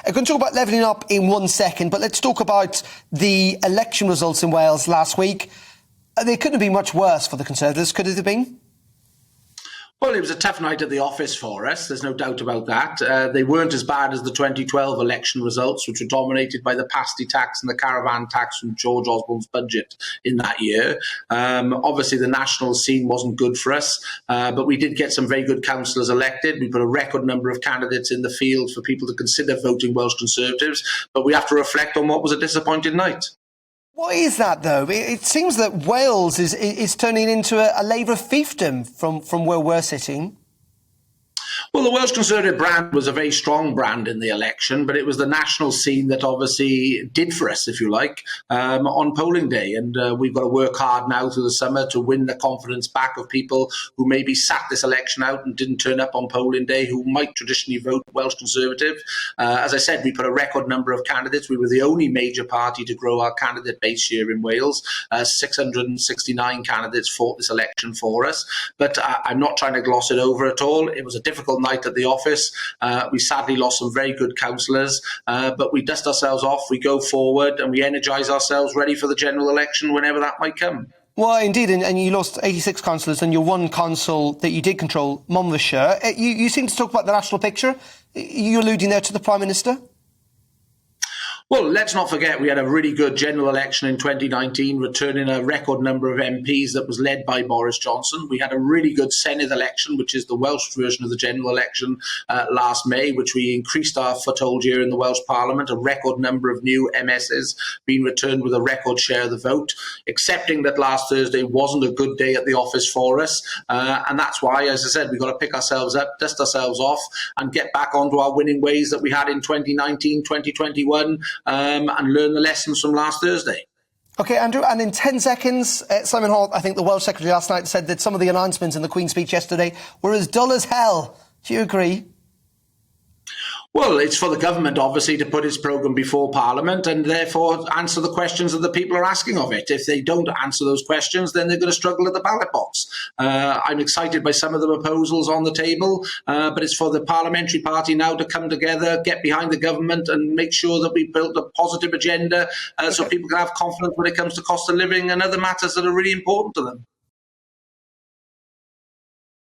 I'm going to talk about levelling up in 1 second, but let's talk about the election results in Wales last week. They couldn't have been much worse for the Conservatives, could it have been? Well, it was a tough night at the office for us. There's no doubt about that. They weren't as bad as the 2012 election results, which were dominated by the pasty tax and the caravan tax from George Osborne's budget in that year. Obviously, the national scene wasn't good for us, but we did get some very good councillors elected. We put a record number of candidates in the field for people to consider voting Welsh Conservatives, but we have to reflect on what was a disappointing night. Why is that, though? It seems that Wales is turning into a Labour fiefdom from where we're sitting. Well, the Welsh Conservative brand was a very strong brand in the election, but it was the national scene that obviously did for us, if you like, on polling day. And we've got to work hard now through the summer to win the confidence back of people who maybe sat this election out and didn't turn up on polling day, who might traditionally vote Welsh Conservative. As I said, we put a record number of candidates. We were the only major party to grow our candidate base here in Wales. 669 candidates fought this election for us. But I'm not trying to gloss it over at all. It was a difficult night at the office. We sadly lost some very good councillors, but we dust ourselves off, we go forward and we energise ourselves ready for the general election whenever that might come. Well, indeed, and you lost 86 councillors and your one council that you did control, Monmouthshire. You seem to talk about the national picture. You're alluding there to the Prime Minister? Well, let's not forget we had a really good general election in 2019, returning a record number of MPs that was led by Boris Johnson. We had a really good Senedd election, which is the Welsh version of the general election last May, which we increased our foothold here in the Welsh Parliament, a record number of new MSs being returned with a record share of the vote, accepting that last Thursday wasn't a good day at the office for us. And that's why, as I said, we've got to pick ourselves up, dust ourselves off and get back onto our winning ways that we had in 2019, 2021, and learn the lessons from last Thursday. OK, Andrew, and in 10 seconds, Simon Hall, I think the Welsh Secretary last night, said that some of the announcements in the Queen's speech yesterday were as dull as hell. Do you agree? Well, it's for the government, obviously, to put its programme before Parliament and therefore answer the questions that the people are asking of it. If they don't answer those questions, then they're going to struggle at the ballot box. I'm excited by some of the proposals on the table, but it's for the parliamentary party now to come together, get behind the government and make sure that we build a positive agenda so people can have confidence when it comes to cost of living and other matters that are really important to them.